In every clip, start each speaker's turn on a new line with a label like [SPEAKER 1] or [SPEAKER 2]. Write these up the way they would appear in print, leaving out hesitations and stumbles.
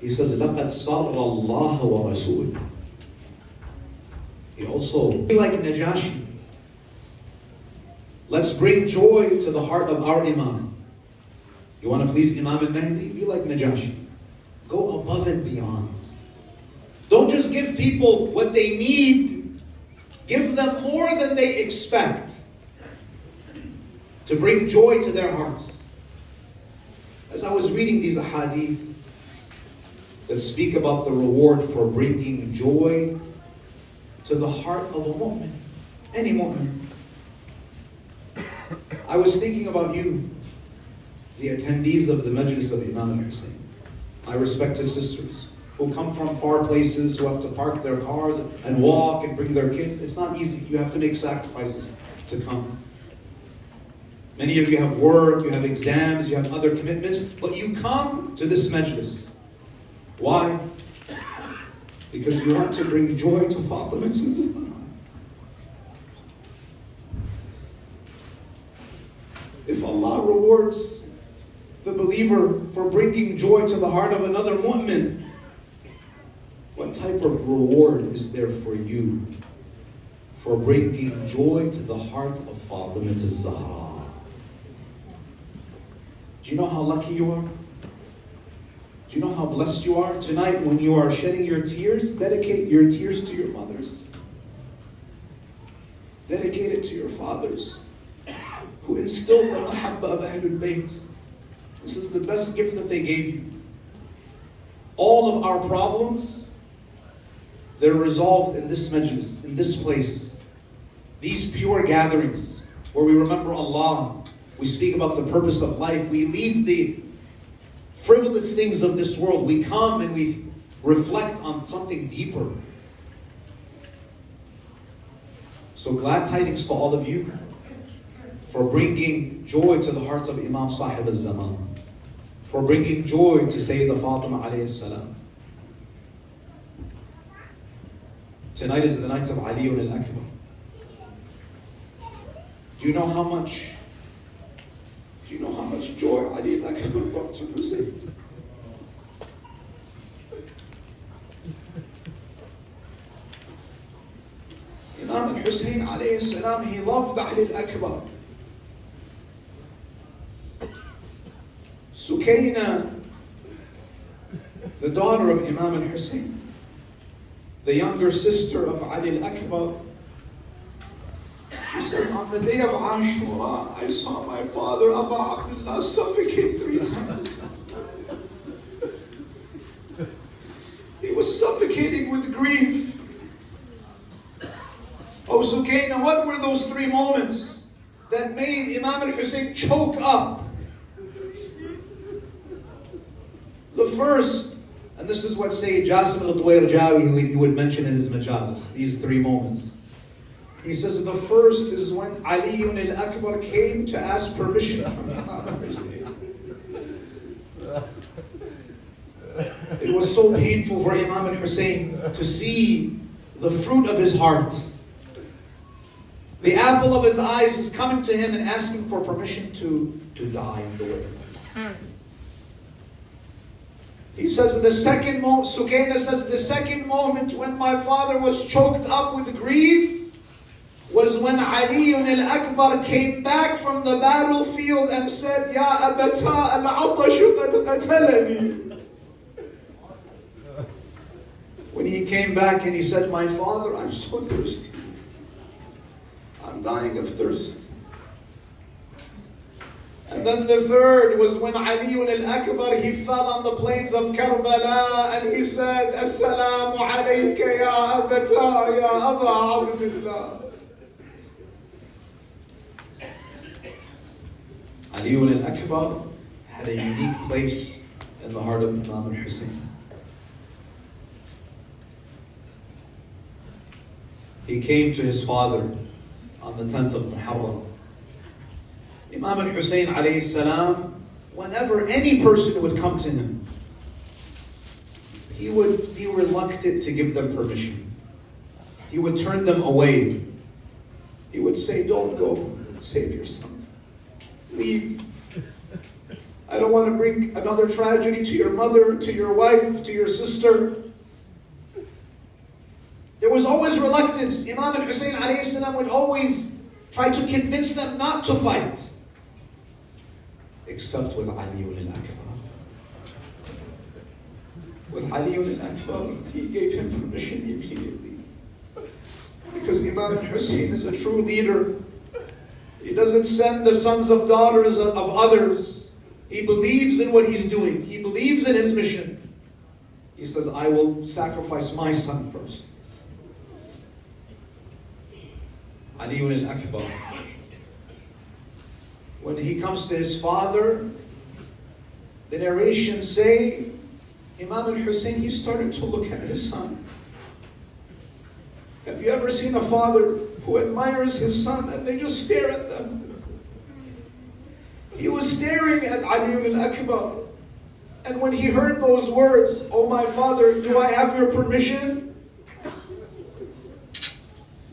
[SPEAKER 1] He says, لَقَدْ صَرَّ اللَّهَ وَرَسُولُهُ. He also, be like Najashi. Let's bring joy to the heart of our Imam. You want to please Imam al-Mahdi? Be like Najashi. Go above and beyond. Don't just give people what they need. Give them more than they expect to bring joy to their hearts. As I was reading these ahadith that speak about the reward for bringing joy to the heart of a mu'min, any mu'min, I was thinking about you, the attendees of the majlis of Imam al-Hussein, my respected sisters, who come from far places, who have to park their cars and walk and bring their kids. It's not easy. You have to make sacrifices to come. Many of you have work, you have exams, you have other commitments, but you come to this majlis. Why? Because you want to bring joy to Fatima. If Allah rewards the believer for bringing joy to the heart of another mu'min, what type of reward is there for you for bringing joy to the heart of Fatima az-Zahra? Do you know how lucky you are? Do you know how blessed you are? Tonight, when you are shedding your tears, dedicate your tears to your mothers. Dedicate it to your fathers, who instilled the mahabba of Ahlul Bayt. This is the best gift that they gave you. All of our problems, they're resolved in this majlis, in this place. These pure gatherings, where we remember Allah, we speak about the purpose of life, we leave the frivolous things of this world, we come and we reflect on something deeper. So glad tidings to all of you for bringing joy to the heart of Imam Sahib al-Zaman, for bringing joy to Sayyidah Fatima alayhi salam. Tonight is the night of Ali al-Akbar. Do you know how much joy Ali al-Akbar brought to Hussein? Imam al-Hussein alayhi salam, he loved Ali al-Akbar. Sukayna, the daughter of Imam al-Hussein, the younger sister of Ali al-Akbar, she says, on the day of Ashura, I saw my father, Abu Abdullah, suffocate 3 times. He was suffocating with grief. Oh, Sukayna, what were those 3 moments that made Imam al-Hussein choke up? The first, and this is what Sayyid Jasim al-Tuwairjawi, he would mention in his majalis, these 3 moments. He says the first is when Ali al-Akbar came to ask permission from Imam al-Hussein. It was so painful for Imam al-Hussein to see the fruit of his heart. The apple of his eyes is coming to him and asking for permission to die in the way. He says the second moment, Sukayna says the second moment when my father was choked up with grief was when Ali al-Akbar came back from the battlefield and said, Ya abata al-atashu qad qatalani. When he came back and he said, my father, I'm so thirsty. I'm dying of thirst. And then the third was when Ali al-Akbar, he fell on the plains of Karbala and he said, Assalamu alayka ya abata ya Aba Abdullah. Ali al-Akbar had a unique place in the heart of Imam al-Hussein. He came to his father on the 10th of Muharram. Imam al-Hussein alayhi salam, whenever any person would come to him, he would be reluctant to give them permission. He would turn them away. He would say, don't go, save yourself. Leave. I don't want to bring another tragedy to your mother, to your wife, to your sister. There was always reluctance. Imam al-Hussein alayhi salam would always try to convince them not to fight. Except with Ali al-Akbar. With Ali al-Akbar, he gave him permission immediately. Because Imam al-Hussein is a true leader. He doesn't send the sons of daughters of others. He believes in what he's doing. He believes in his mission. He says, I will sacrifice my son first. Ali al-Akbar. When he comes to his father, the narrations say, Imam al-Hussein, he started to look at his son. Have you ever seen a father who admires his son and they just stare at them? He was staring at Ali al-Akbar. And when he heard those words, oh my father, do I have your permission?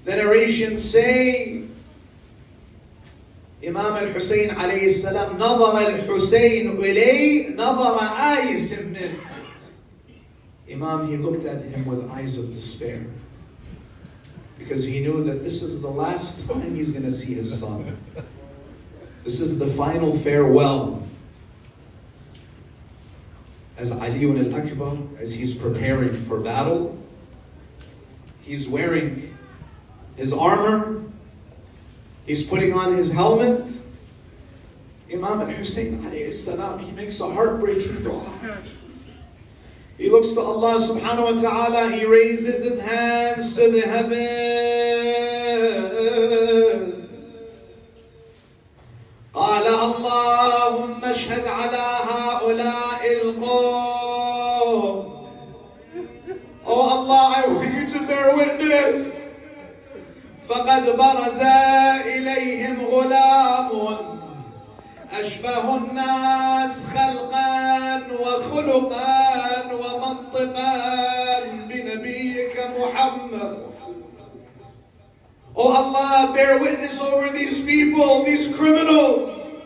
[SPEAKER 1] The narrations say, Imam al-Hussein alayhi salam, نظر الحسين إليه نظر آيس منه. Imam, he looked at him with eyes of despair. Because he knew that this is the last time he's going to see his son. This is the final farewell. As Ali al-Akbar, as he's preparing for battle, he's wearing his armor, he's putting on his helmet. Imam al-Hussein alayhi salam, he makes a heartbreaking dua. He looks to Allah subhanahu wa ta'ala, he raises his hands to the heavens. قال اللهم اشهد على هؤلاء القوم. Oh Allah, I want you to bear witness. فقد برز إليهم غلام أشبه الناس خلقا وخلقا ومنطقا بنبيك محمد. Oh Allah, bear witness over these people, these criminals.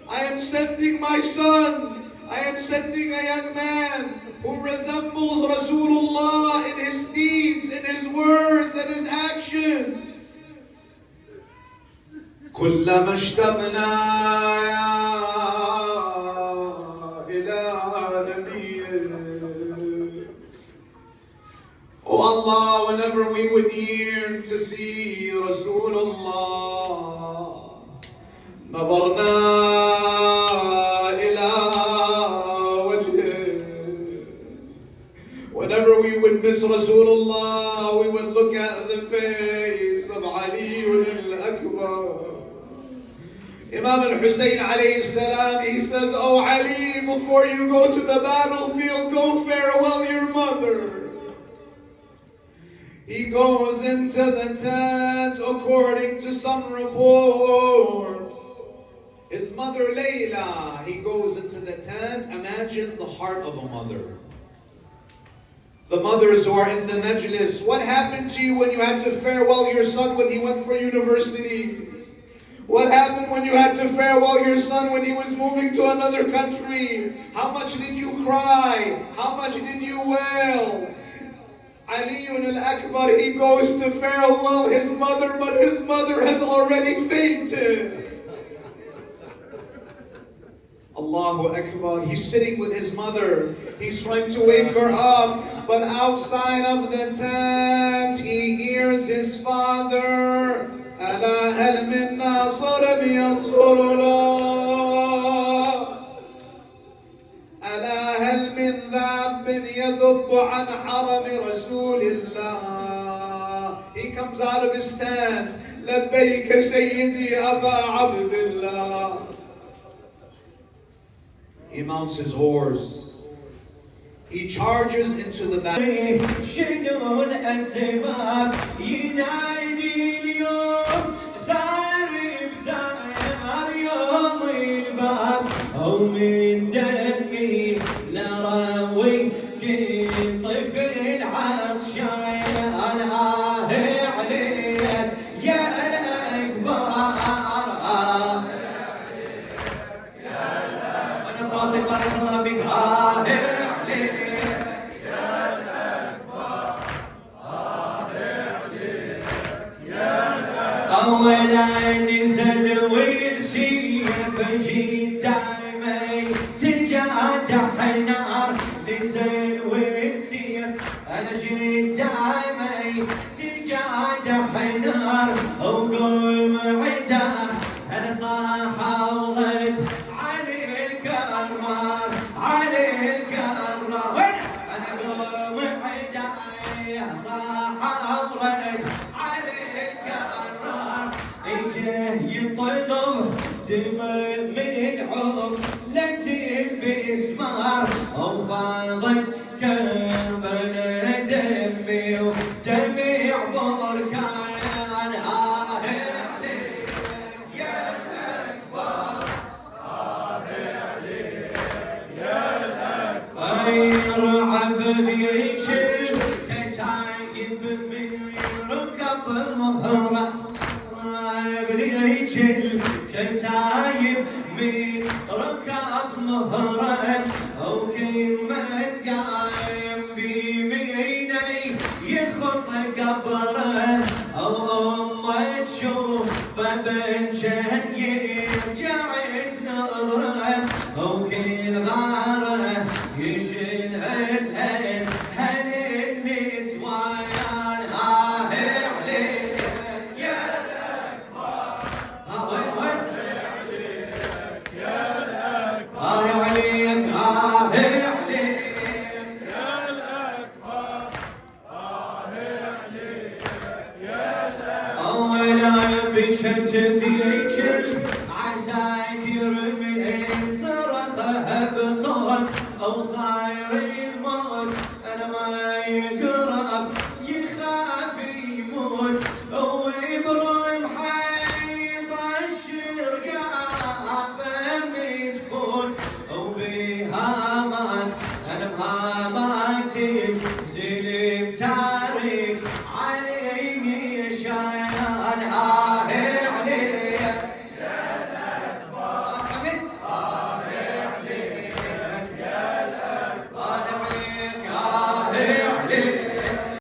[SPEAKER 1] I am sending my son. I am sending a young man who resembles Rasulullah in his deeds, in his words, and his actions. كلما اشتقنا إلى نبيك. Oh Allah, whenever we would yearn to see Rasulullah, نظرنا إلى وجهه. Whenever we would miss Rasulullah, we would look at the face of Ali al-Akbar. Imam al-Hussein alayhi salam, he says, oh Ali, before you go to the battlefield, go farewell your mother. He goes into the tent, according to some reports. His mother Layla, he goes into the tent. Imagine the heart of a mother. The mothers who are in the majlis. What happened to you when you had to farewell your son when he went for university? What happened when you had to farewell your son when he was moving to another country? How much did you cry? How much did you wail? Ali al-Akbar, he goes to farewell his mother, but his mother has already fainted. Allahu Akbar, he's sitting with his mother. He's trying to wake her up, but outside of the tent, he hears his father. ألا هل من ناصر ينصرنا ألا هل من ذاب يذب عن حرم رسول الله. He comes out of his tent. لبيك سيدي أبا عبد الله. He mounts his horse. He charges into the battle.
[SPEAKER 2] شنو الأسباب ينادي اليوم ثار بثار يوم الباب أو من دمي لروي كل طفل عطشان أنا عليك يا الأكبر. أنا صوت وفاضت كربلاء دمي ودمع بركان عليك يا الأكبر عليك يا الأكبر يرعب ذيك الكتايب من ركب مهره بذيك الكتايب من ركب مهره وكل من قايم بيميني يخط قبره او امه تشوف بنجن يرجع تنظره وكل غاره يشلهتهن هل النسوان عليك يا الأكبر وين عليك يا الأكبر عليك عليك يا الأكبر عليك يا الأكبر أولا بجت ذيك العساكر من صرخها بصوت أو صاير الموت أنا ما يقرب يخاف يموت ويبرم حيط الشرقابة متفوت وبهامات أنا بهاماتي سلي